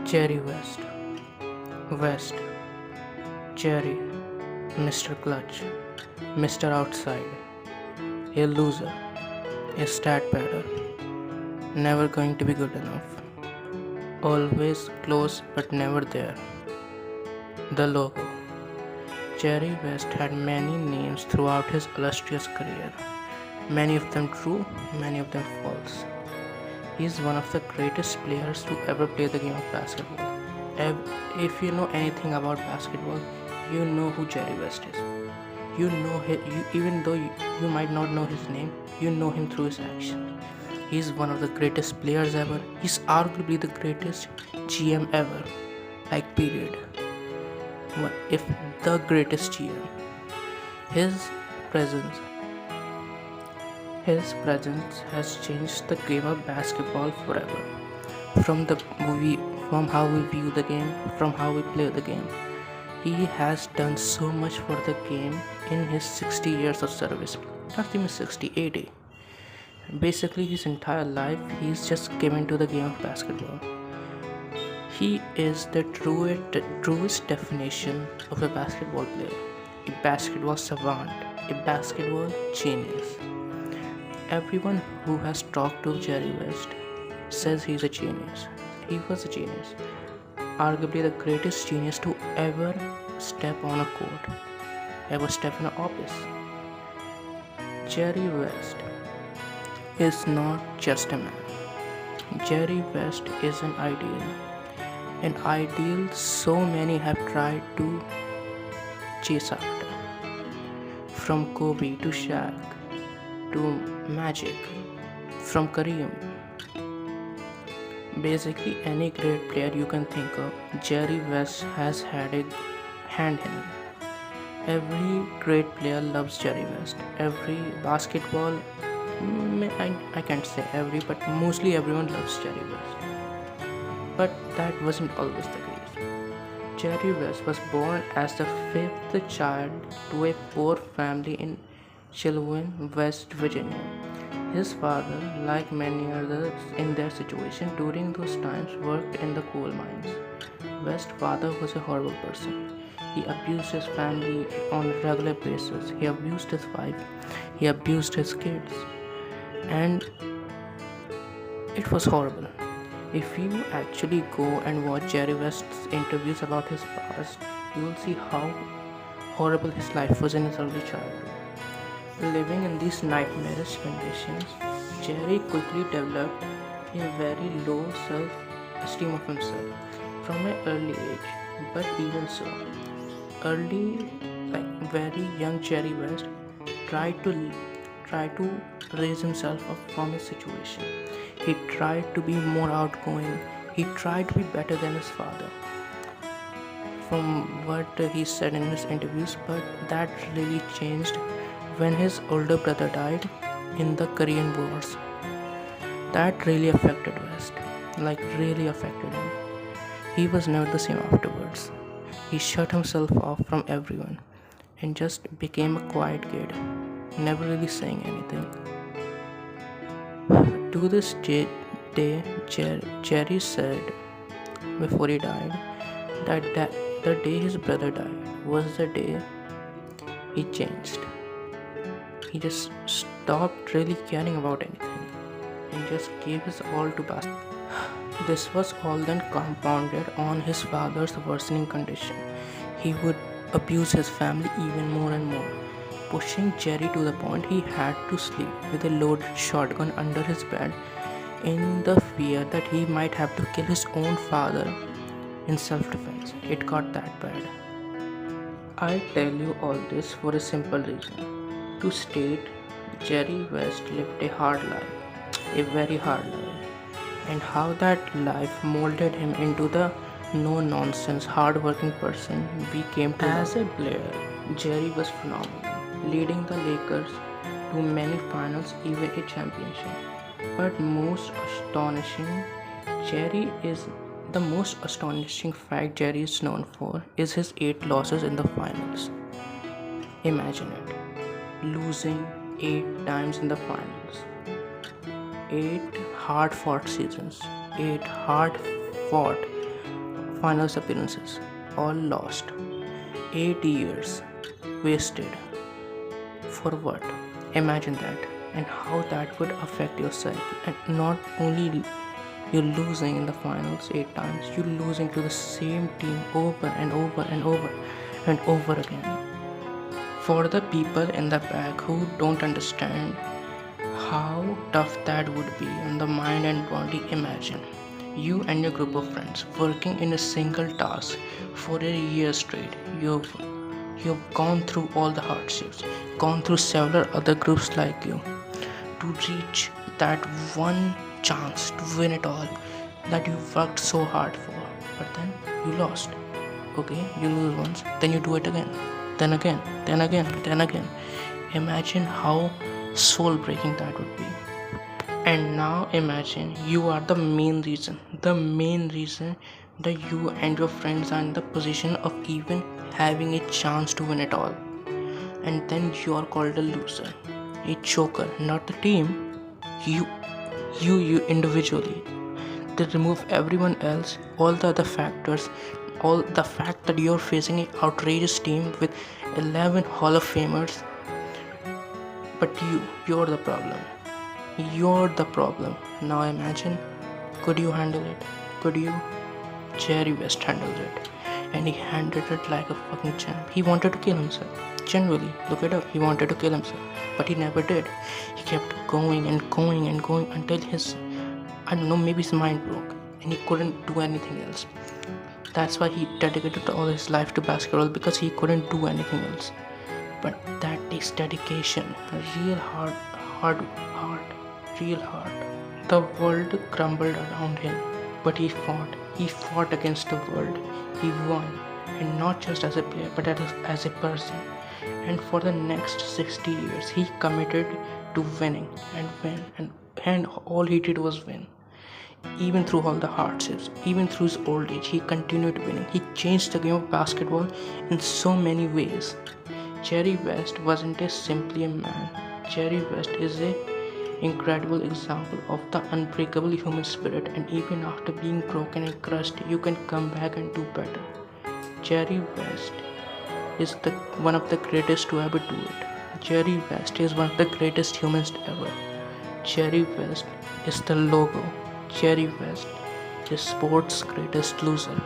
Jerry West. West. Jerry. Mr. Clutch. Mr. Outside. A loser. A stat padder. Never going to be good enough. Always close but never there. The logo. Jerry West had many names throughout his illustrious career. Many of them true, many of them false. He is one of the greatest players to ever play the game of basketball. If you know anything about basketball, you know who Jerry West is. You know him, even though you might not know his name, you know him through his actions. He is one of the greatest players ever. He's arguably the greatest GM ever. Like, period. If the greatest GM. His presence His presence has changed the game of basketball forever. From how we view the game, from how we play the game. He has done so much for the game in his 60 years of service. Not even 60, 80. Basically, his entire life, he's just given to the game of basketball. He is the truest definition of a basketball player, a basketball savant, a basketball genius. Everyone who has talked to Jerry West says he's a genius. He was a genius. Arguably the greatest genius to ever step on a court, ever step in an office. Jerry West is not just a man. Jerry West is an ideal. An ideal so many have tried to chase after. From Kobe to Shaq to Magic, from Kareem. Basically, any great player you can think of, Jerry West has had a hand in it. Every great player loves Jerry West. Every basketball, I can't say every, but mostly everyone loves Jerry West. But that wasn't always the case. Jerry West was born as the fifth child to a poor family in Chilwyn, West Virginia. His father, like many others in their situation during those times, worked in the coal mines. West's father was a horrible person. He abused his family on a regular basis. He abused his wife. He abused his kids. And it was horrible. If you actually go and watch Jerry West's interviews about his past, you will see how horrible his life was in his early childhood. Living in these nightmarish conditions, Jerry quickly developed a very low self-esteem of himself from an early age. But even so, very young Jerry West tried to raise himself up from his situation. He tried to be more outgoing. He tried to be better than his father. From what he said in his interviews, but that really changed when his older brother died in the Korean Wars. That really affected West, really affected him. He was never the same afterwards. He shut himself off from everyone and just became a quiet kid, never really saying anything. To this day, Jerry said before he died that the day his brother died was the day he changed. He just stopped really caring about anything and just gave his all to basketball. This was all then compounded on his father's worsening condition. He would abuse his family even more and more, pushing Jerry to the point he had to sleep with a loaded shotgun under his bed in the fear that he might have to kill his own father in self-defense. It got that bad. I tell you all this for a simple reason. To state, Jerry West lived a hard life, a very hard life, and how that life molded him into the no-nonsense, hard-working person we came to know. As a player, Jerry was phenomenal, leading the Lakers to many finals, even a championship. But the most astonishing fact Jerry is known for is his 8 losses in the finals. Imagine it. Losing 8 times in the finals. 8 hard fought seasons. 8 hard fought finals appearances, all lost. 8 years wasted. For what? Imagine that, and how that would affect your psyche. And not only you're losing in the finals 8 times, you're losing to the same team over and over and over and over again. For the people in the back who don't understand how tough that would be on the mind and body, imagine you and your group of friends working in a single task for a year straight. You've gone through all the hardships, gone through several other groups like you to reach that one chance to win it all that you worked so hard for. But then you lost. Okay, you lose once, then you do it again, then again, then again, then again. Imagine how soul breaking that would be. And now imagine you are the main reason that you and your friends are in the position of even having a chance to win it all. And then you are called a loser, a choker, not the team, you, you individually. They remove everyone else, all the other factors, all the fact that you're facing an outrageous team with 11 Hall of Famers, but you're the problem. You're the problem. Now imagine, could you handle it? Could you? Jerry West handled it. And he handled it like a fucking champ. He wanted to kill himself. Genuinely, look it up. He wanted to kill himself. But he never did. He kept going and going and going until I don't know, maybe his mind broke. And he couldn't do anything else. That's why he dedicated all his life to basketball, because he couldn't do anything else. But that takes dedication. Real hard, real hard. The world crumbled around him, but he fought. He fought against the world. He won, and not just as a player, but as a person. And for the next 60 years, he committed to winning and win, and all he did was win. Even through all the hardships, even through his old age, he continued winning. He changed the game of basketball in so many ways. Jerry West wasn't simply a man. Jerry West is an incredible example of the unbreakable human spirit, and even after being broken and crushed, you can come back and do better. Jerry West is one of the greatest to ever do it. Jerry West is one of the greatest humans ever. Jerry West is the logo. Jerry West is sports' greatest loser.